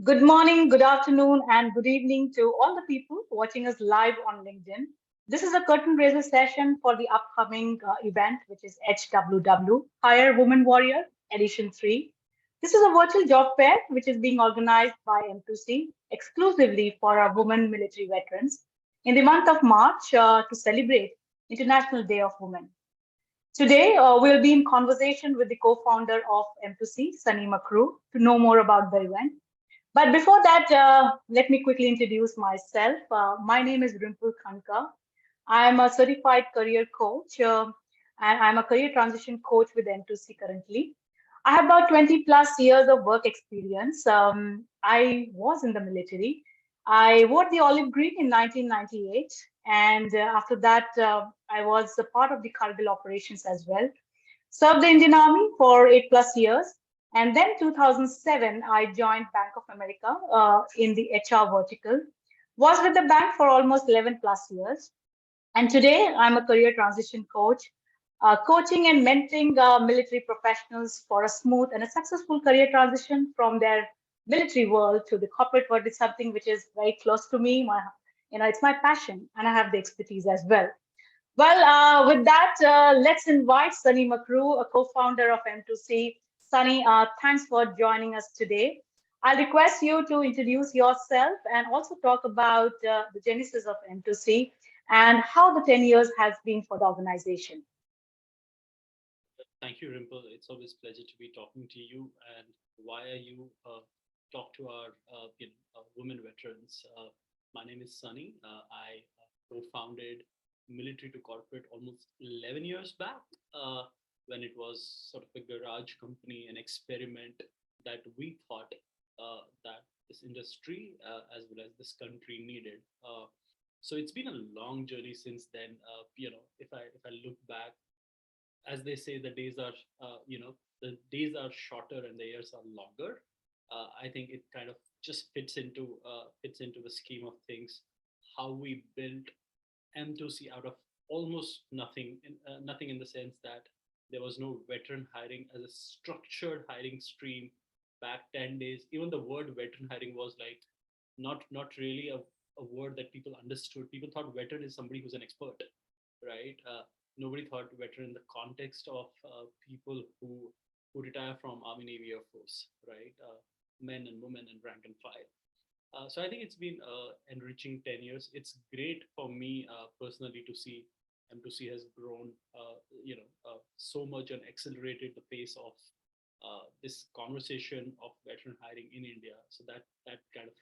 Good morning, good afternoon, and good evening to all the people watching us live on LinkedIn. This is a curtain raiser session for the upcoming event, which is HWW, Hire Women Warrior Edition 3. This is a virtual job fair which is being organized by M2C exclusively for our women military veterans in the month of March to celebrate International Day of Women. Today, we'll be in conversation with the co-founder of M2C, Sunny Makru, to know more about the event. But before that, let me quickly introduce myself. My name is Rimple Khanka. I am a certified career coach, and I'm a career transition coach with M2C currently. I have about 20 plus years of work experience. I was in the military. I wore the olive green in 1998, and after that, I was a part of the Kargil operations as well. Served the Indian Army for 8 plus years. And then 2007, I joined Bank of America in the HR vertical. Was with the bank for almost 11 plus years. And today I'm a career transition coach, coaching and mentoring military professionals for a smooth and a successful career transition from their military world to the corporate world. Is something which is very close to me. It's my passion, and I have the expertise as well. Well, with that, let's invite Sunny Makru, a co-founder of M2C. Sunny, thanks for joining us today. I'll request you to introduce yourself and also talk about the genesis of M2C and how the 10 years has been for the organization. Thank you, Rimple. It's always a pleasure to be talking to you. And via you, talk to our women veterans. My name is Sunny. I co-founded Military to Corporate almost 11 years back, when it was sort of a garage company, an experiment that we thought that this industry as well as this country needed. So it's been a long journey since then. If I look back, as they say, the days are shorter and the years are longer. I think it kind of just fits into the scheme of things. How we built M2C out of almost nothing, nothing in the sense that there was no veteran hiring as a structured hiring stream back 10 days. Even the word veteran hiring was like not really a word that people understood. People thought veteran is somebody who's an expert, right? Nobody thought veteran in the context of people who retire from Army, Navy, Air Force, right? Men and women and rank and file. So I think it's been enriching 10 years. It's great for me personally to see M2C has grown, so much and accelerated the pace of this conversation of veteran hiring in India. So that kind of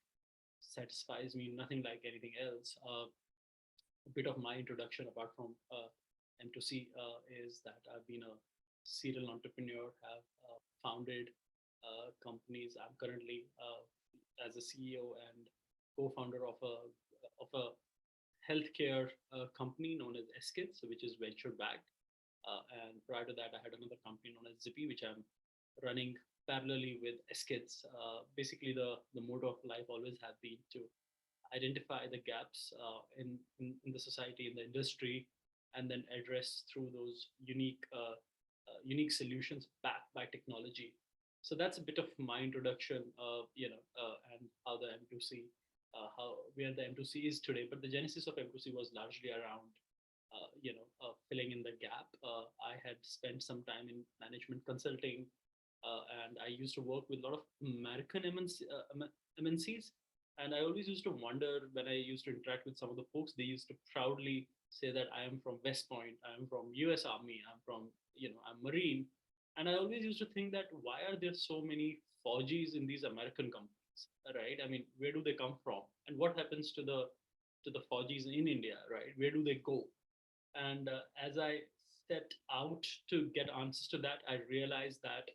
satisfies me. Nothing like anything else. A bit of my introduction, apart from M2C, is that I've been a serial entrepreneur, have founded companies. I'm currently as a CEO and co-founder of a healthcare company known as 𝐸𝐭, which is venture backed. And prior to that, I had another company known as 𝐸𝐵i, which I'm running parallelly with 𝐸𝐭. Basically, the motto of life always have been to identify the gaps in the society, in the industry, and then address through those unique solutions backed by technology. So that's a bit of my introduction, and how the M2C, how where the M2C is today. But the genesis of M2C was largely around, filling in the gap. I had spent some time in management consulting, and I used to work with a lot of American MNCs. And I always used to wonder when I used to interact with some of the folks, they used to proudly say that I am from West Point, I am from US Army, I'm from, I'm Marine. And I always used to think that why are there so many Faujis in these American companies, right? I mean, where do they come from? And what happens to the Faujis in India, right? Where do they go? And as I set out to get answers to that, I realized that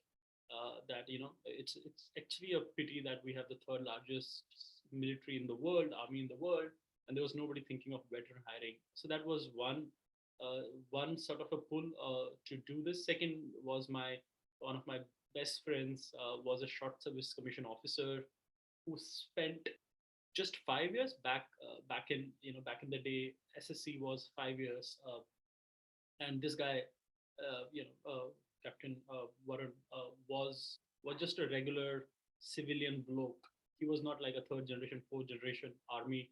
it's actually a pity that we have the third largest military in the world, army in the world, and there was nobody thinking of veteran hiring. So that was one sort of a pull to do this. Second was one of my best friends was a short service commission officer who spent just 5 years back in the day. SSC was 5 years, and this guy, Captain Varun, was just a regular civilian bloke he was not like a third generation, fourth generation army,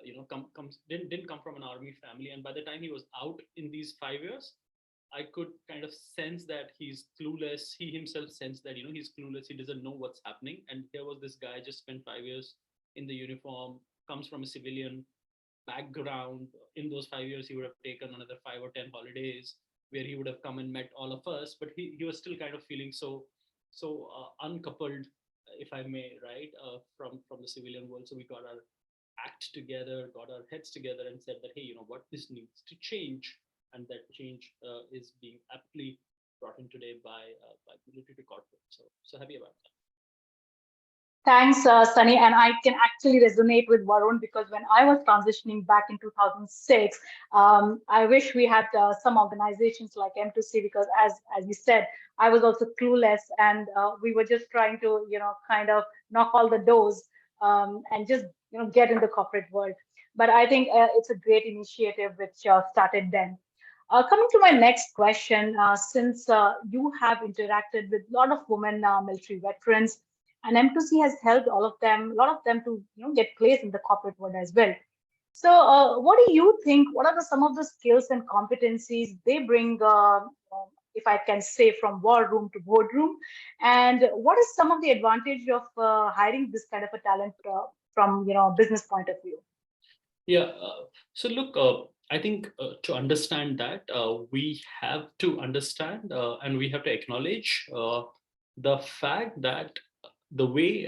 didn't come from an army family. And by the time he was out in these 5 years, I could kind of sense that he's clueless. He himself sensed that, he's clueless. He doesn't know what's happening. And here was this guy just spent 5 years in the uniform, comes from a civilian background. In those 5 years, he would have taken another 5 or 10 holidays where he would have come and met all of us. But he was still kind of feeling so uncoupled, if I may, right, from the civilian world. So we got our act together, got our heads together, and said that, hey, you know what, this needs to change, and that change is being aptly brought in today by MilitarytoCorporate. So happy about that. Thanks, Sunny. And I can actually resonate with Varun, because when I was transitioning back in 2006, I wish we had some organizations like M2C, because as you said, I was also clueless, and we were just trying to, kind of knock all the doors and just, get in the corporate world. But I think it's a great initiative which started then. Coming to my next question, since you have interacted with a lot of women military veterans, and M2C has helped a lot of them to get placed in the corporate world as well. So, what do you think? What are some of the skills and competencies they bring? If I can say, from war room to boardroom, and what is some of the advantage of hiring this kind of a talent from business point of view? Yeah. So look, I think to understand that, we have to understand and we have to acknowledge the fact that the way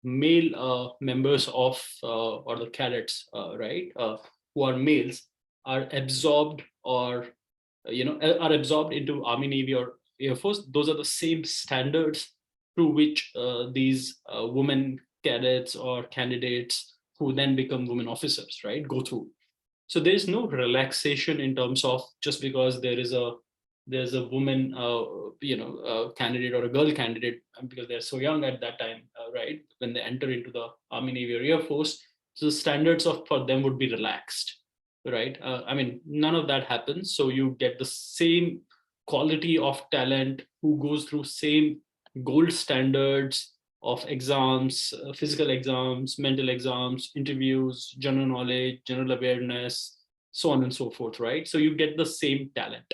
male members of or the cadets, right, who are males, are absorbed or are absorbed into Army, Navy, or Air Force. Those are the same standards through which these women cadets or candidates who then become women officers, right, go through. So there is no relaxation in terms of just because there's a woman candidate or a girl candidate, because they're so young at that time, right, when they enter into the Army, Navy, or Air Force. So the standards for them would be relaxed, right? I mean, none of that happens. So you get the same quality of talent who goes through same gold standards of exams, physical exams, mental exams, interviews, general knowledge, general awareness, so on and so forth, right? So you get the same talent,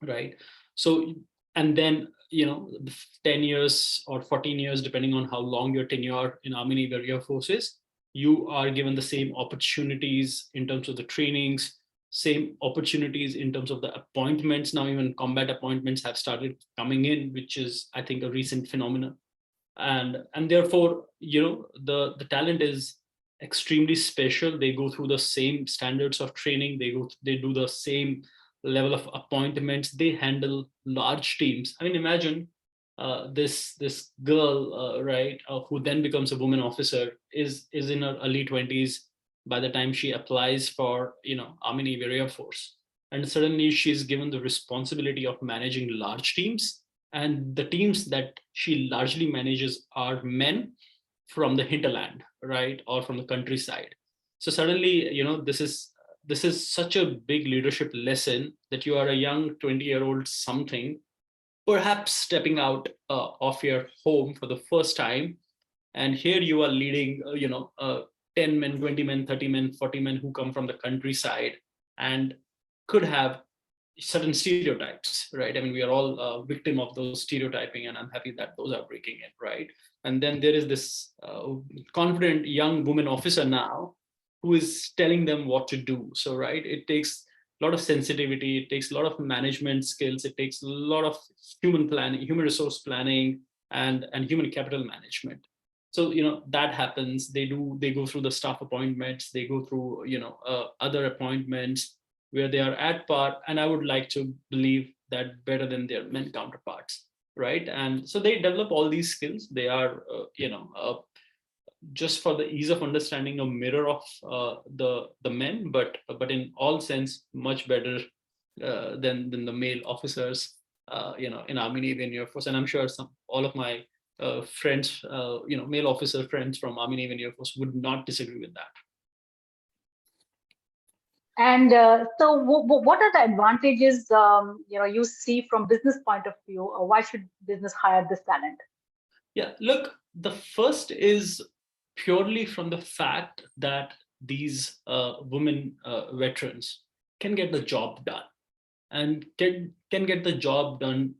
right? So, and then, 10 years or 14 years, depending on how long your tenure in Army, Navy, or Air Force is, you are given the same opportunities in terms of the trainings, same opportunities in terms of the appointments. Now even combat appointments have started coming in, which is, I think, a recent phenomenon. And therefore, the talent is extremely special. They go through the same standards of training. They do the same level of appointments. They handle large teams. I mean, imagine this girl, right, who then becomes a woman officer, is in her early 20s by the time she applies for Army, Navy, or Air Force, and suddenly she's given the responsibility of managing large teams, and the teams that she largely manages are men from the hinterland, right, or from the countryside. So suddenly, this is such a big leadership lesson, that you are a young 20-year-old something, perhaps stepping out of your home for the first time, and here you are leading 10 men, 20 men, 30 men, 40 men who come from the countryside and could have certain stereotypes, right? I mean, we are all victim of those stereotyping, and I'm happy that those are breaking it, right? And then there is this confident young woman officer now who is telling them what to do. So, right, it takes a lot of sensitivity, it takes a lot of management skills, it takes a lot of human planning, human resource planning, and human capital management. So that happens. They go through the staff appointments, they go through other appointments where they are at par, and I would like to believe that better than their men counterparts, right? And so they develop all these skills. They are just for the ease of understanding, a mirror of the men, but in all sense much better than the male officers in Army, Navy, and Air Force. And I'm sure all of my friends, male officer friends from Army, Navy, and Air Force would not disagree with that. And so, what are the advantages you see from business point of view? Or why should business hire this talent? Yeah, look, the first is purely from the fact that these women veterans can get the job done and can get the job done,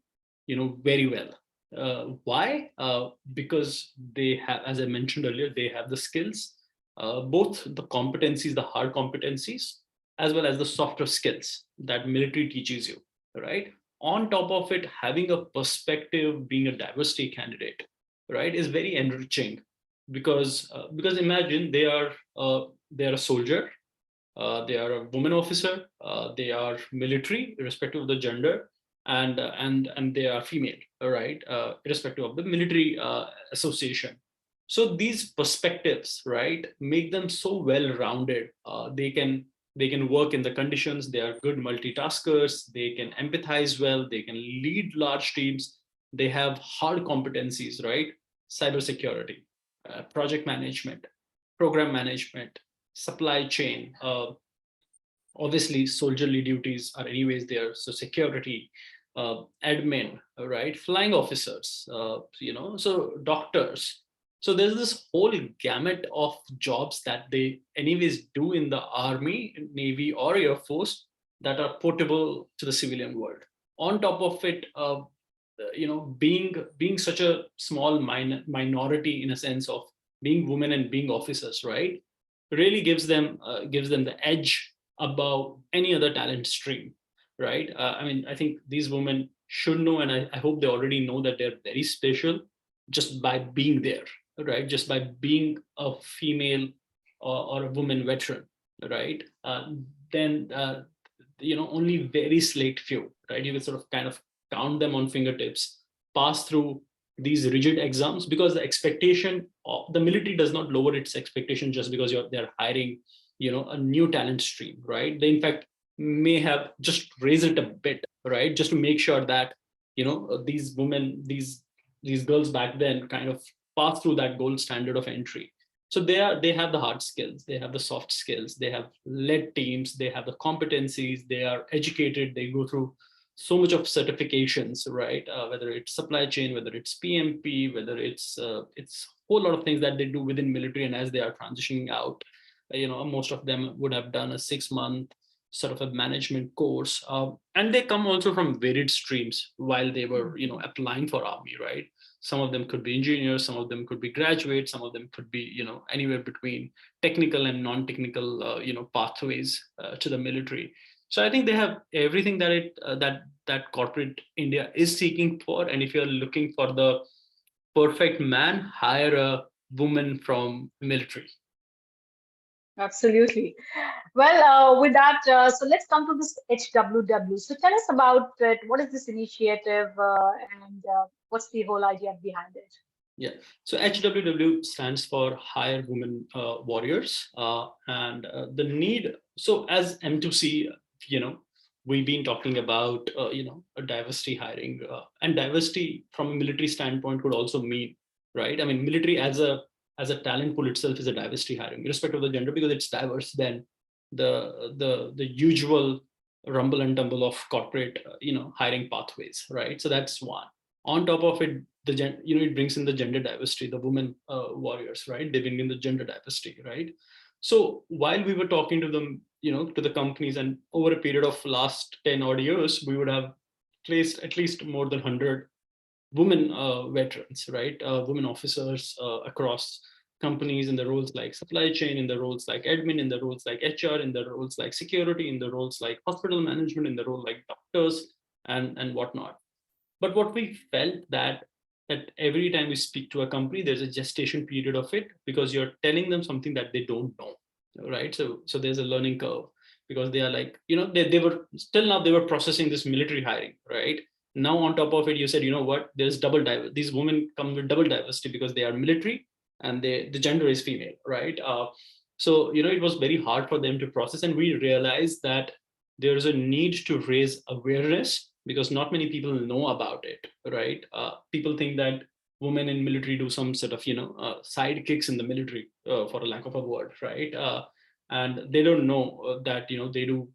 very well. Why? Because they have, as I mentioned earlier, they have the skills, both the competencies, the hard competencies, as well as the softer skills that military teaches you, right? On top of it, having a perspective, being a diversity candidate, right, is very enriching because imagine they are a soldier, they are a woman officer, they are military, irrespective of the gender, and they are female, right, irrespective of the military association. So these perspectives, right, make them so well-rounded. They can work in the conditions. They are good multitaskers. They can empathize well. They can lead large teams. They have hard competencies, right? Cybersecurity, project management, program management, supply chain. Obviously, soldierly duties are anyways there. So security, admin, right? Flying officers, so doctors. So there's this whole gamut of jobs that they anyways do in the army, navy, or air force that are portable to the civilian world. On top of it, being such a small minority in a sense of being women and being officers, right, really gives them the edge above any other talent stream, right? I mean, I think these women should know, and I hope they already know that they're very special just by being there, right? Just by being a female or a woman veteran, right? Then only very select few, right? You can sort of kind of count them on fingertips, pass through these rigid exams, because the expectation of the military does not lower its expectation just because they're hiring a new talent stream, right? They in fact may have just raised it a bit, right, just to make sure that these women, these girls back then kind of pass through that gold standard of entry. So they have the hard skills, they have the soft skills, they have led teams, they have the competencies, they are educated, they go through so much of certifications, right? Whether it's supply chain, whether it's PMP, whether it's a whole lot of things that they do within military, and as they are transitioning out, most of them would have done a 6 month sort of a management course, and they come also from varied streams while they were applying for army, right? Some of them could be engineers, some of them could be graduates, some of them could be anywhere between technical and non-technical pathways to the military. So I think they have everything that corporate India is seeking for. And if you're looking for the perfect man, hire a woman from military. Absolutely. Well, with that, so let's come to this HWW. So tell us about it. What is this initiative, and what's the whole idea behind it? Yeah, so HWW stands for Hire Women Warriors, and the need. So as M2C, we've been talking about a diversity hiring, and diversity from a military standpoint could also mean, right? I mean, military as a talent pool itself is a diversity hiring, irrespective of the gender, because it's diverse than the usual rumble and tumble of corporate hiring pathways, right? So that's one. On top of it, it brings in the gender diversity, the women warriors, right? They bring in the gender diversity, right? So while we were talking to them, to the companies, and over a period of last 10 odd years, we would have placed at least more than 100 women veterans, right? Women officers across companies in the roles like supply chain, in the roles like admin, in the roles like HR, in the roles like security, in the roles like hospital management, in the role like doctors and whatnot. But what we felt that every time we speak to a company, there's a gestation period of it, because you're telling them something that they don't know, right? So there's a learning curve, because they are like, they were still now they were processing this military hiring, right? Now on top of it, you said, what, there's these women come with double diversity because they are military and the gender is female, right? So it was very hard for them to process, and we realized that there is a need to raise awareness, because not many people know about it, right? People think that women in military do some sort of sidekicks in the military, for a lack of a word, right? And they don't know that they do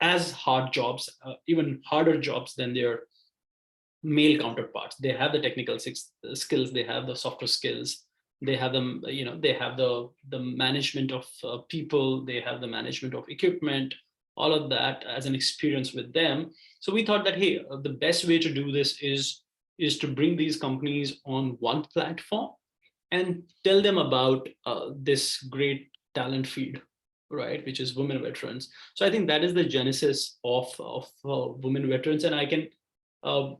as hard jobs, even harder jobs than their male counterparts. They have the technical skills, they have the softer skills, They have them, they have the management of people, they have the management of equipment, all of that as an experience with them. So we thought that, hey, the best way to do this is to bring these companies on one platform and tell them about this great talent feed, right, which is women veterans. So I think that is the genesis of women veterans, and I can uh,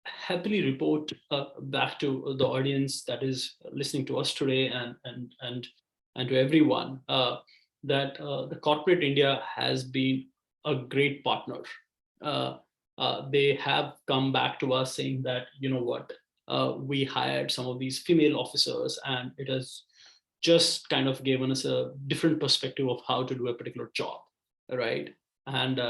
happily report back to the audience that is listening to us today, and to everyone, that the corporate India has been a great partner. They have come back to us saying that, you know what, we hired some of these female officers, and it has just kind of given us a different perspective of how to do a particular job, right? And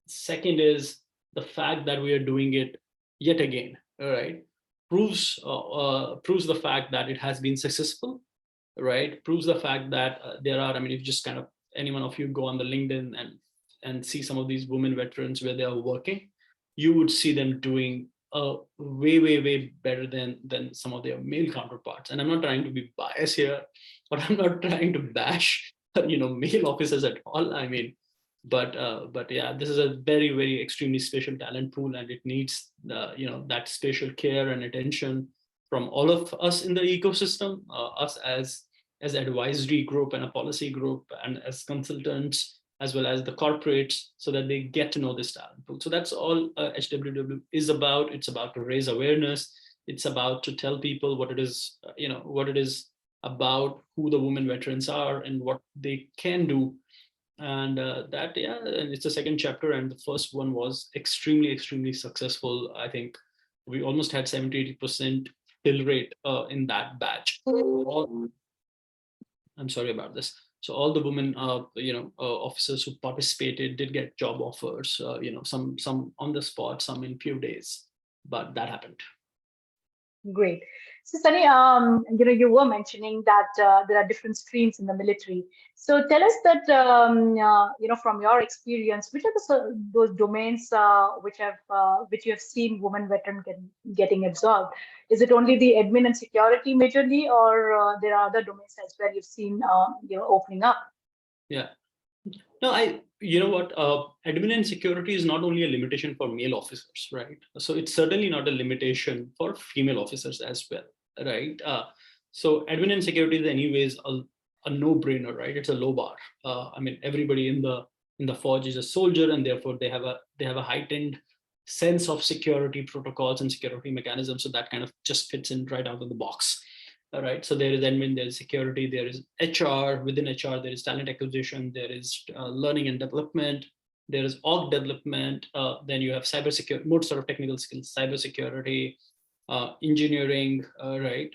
second is the fact that we are doing it yet again, right, proves the fact that it has been successful, right? Proves the fact that there are, I mean, if you just kind of, any one of you go on the LinkedIn and see some of these women veterans where they are working, you would see them doing way better than some of their male counterparts. And I'm not trying to be biased here, or I'm not trying to bash male officers at all. I mean, but yeah, this is a very extremely special talent pool, and it needs that special care and attention from all of us in the ecosystem, us as advisory group and a policy group, and as consultants, as well as the corporates, so that they get to know this talent pool. So that's all HWW is about. It's about to raise awareness. It's about to tell people what it is, what it is about, who the women veterans are and what they can do. And and it's the second chapter, and the first one was extremely successful. I think we almost had 70-80% fill rate in that batch. I'm sorry about this. So all the women, officers who participated did get job offers. Some on the spot, some in few days, but that happened. Great. So Sunny, you were mentioning that there are different streams in the military. So tell us that, from your experience, which are those domains which you have seen women veteran getting absorbed? Is it only the admin and security majorly, or there are other domains as well you've seen, opening up? Yeah. No, you know what, admin and security is not only a limitation for male officers, right? So it's certainly not a limitation for female officers as well, right? So admin and security is anyways a no-brainer, right? It's a low bar. I mean, everybody in the forge is a soldier, and therefore they have a heightened sense of security protocols and security mechanisms. So that kind of just fits in right out of the box. All right, so there is admin, there is security, there is HR. Within HR, there is talent acquisition, there is learning and development, there is org development. Then you have cybersecurity, more sort of technical skills, cybersecurity, engineering, right?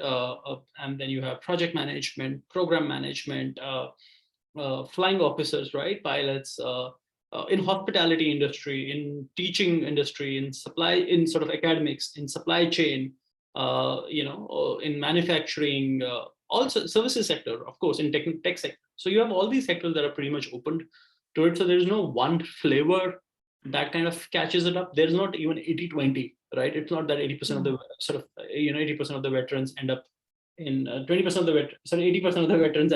And then you have project management, program management, flying officers, right? Pilots, in hospitality industry, in teaching industry, in supply, in sort of academics, in supply chain, in manufacturing, also services sector, of course, in tech sector. So you have all these sectors that are pretty much opened to it. So there's no one flavor that kind of catches it up. There's not even 80-20, right? It's not that 80% of the sort of 80% of the veterans end up in 20% of the 80% of the veterans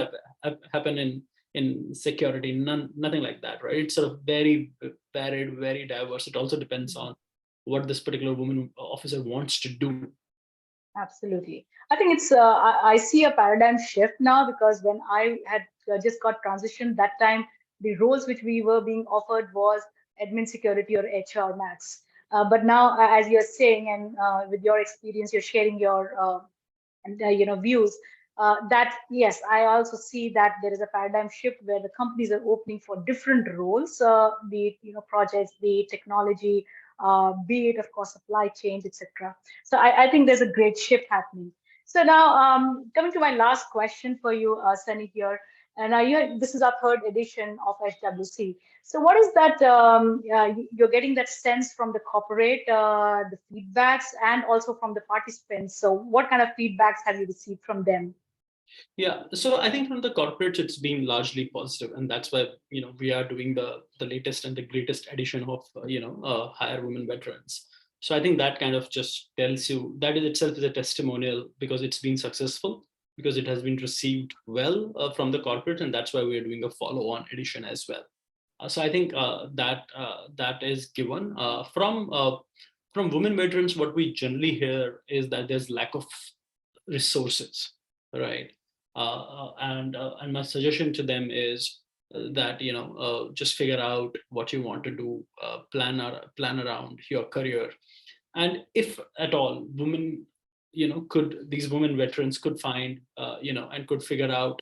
happen in security. Nothing like that, right? It's sort of very varied, very diverse. It also depends on what this particular woman officer wants to do. Absolutely. I think it's, I see a paradigm shift now, because when I had just got transitioned, that time, the roles which we were being offered was admin, security, or HR max. But now, as you're saying, and with your experience, you're sharing your views, that yes, I also see that there is a paradigm shift where the companies are opening for different roles, be it projects, be it technology, be it of course supply chains, etc. So I think there's a great shift happening. So now, coming to my last question for you, Sunny, here, and this is our third edition of HWC. So what is that, you're getting that sense from the corporate, the feedbacks, and also from the participants. So what kind of feedbacks have you received from them? Yeah, so I think from the corporates, it's been largely positive, and that's why we are doing the latest and the greatest edition of Hire Women Veterans. So I think that kind of just tells you that in itself is a testimonial because it's been successful, because it has been received well from the corporate, and that's why we are doing a follow-on edition as well. So I think that is given from women veterans. What we generally hear is that there's lack of resources, right? And my suggestion to them is that just figure out what you want to do, plan around your career, and if at all women, these women veterans could find and could figure out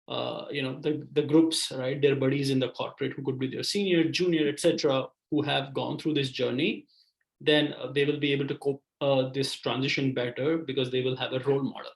the groups, right, their buddies in the corporate who could be their senior, junior, etc., who have gone through this journey, then they will be able to cope this transition better because they will have a role model,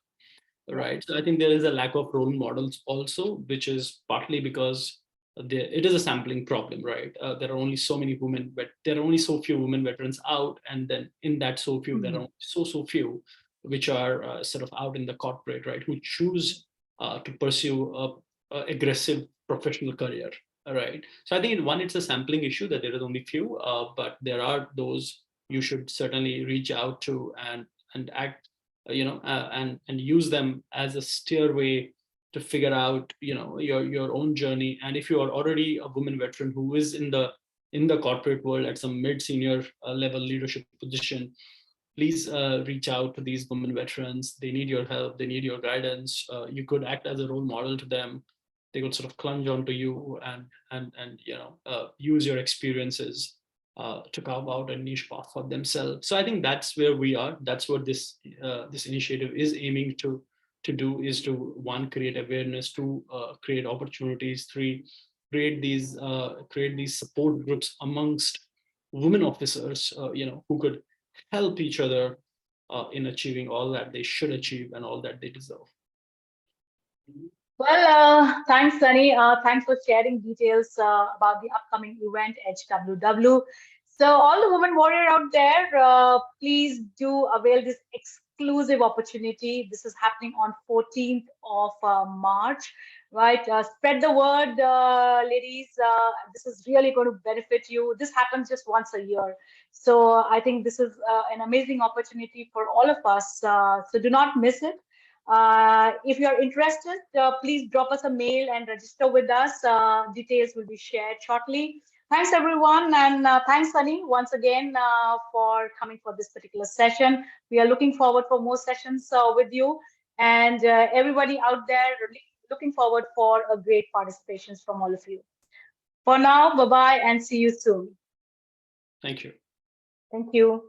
right? So I think there is a lack of role models also, which is partly because it is a sampling problem, right? There are only so many women, but there are only so few women veterans out, and then in that so few, there are so few which are sort of out in the corporate, right, who choose to pursue a aggressive professional career, right? So I think it's a sampling issue that there is only few, but there are those you should certainly reach out to and act, and use them as a stairway to figure out your own journey. And if you are already a woman veteran who is in the corporate world at some mid-senior level leadership position, please reach out to these women veterans. They need your help, they need your guidance. You could act as a role model to them. They could sort of clunge onto you and use your experiences to carve out a niche path for themselves. So I think that's where we are. That's what this initiative is aiming to do, is to, one, create awareness, two, create opportunities, three, create these support groups amongst women officers, who could help each other in achieving all that they should achieve and all that they deserve. Well, thanks, Sunny. Thanks for sharing details about the upcoming event, HWW. So all the women warrior out there, please do avail this exclusive opportunity. This is happening on 14th of March, right? Spread the word, ladies. This is really going to benefit you. This happens just once a year. So I think this is an amazing opportunity for all of us. So do not miss it. If you're interested, please drop us a mail and register with us. Details will be shared shortly. Thanks, everyone. And thanks, Sunny, once again for coming for this particular session. We are looking forward for more sessions with you. And everybody out there, really looking forward for a great participation from all of you. For now, bye-bye and see you soon. Thank you. Thank you.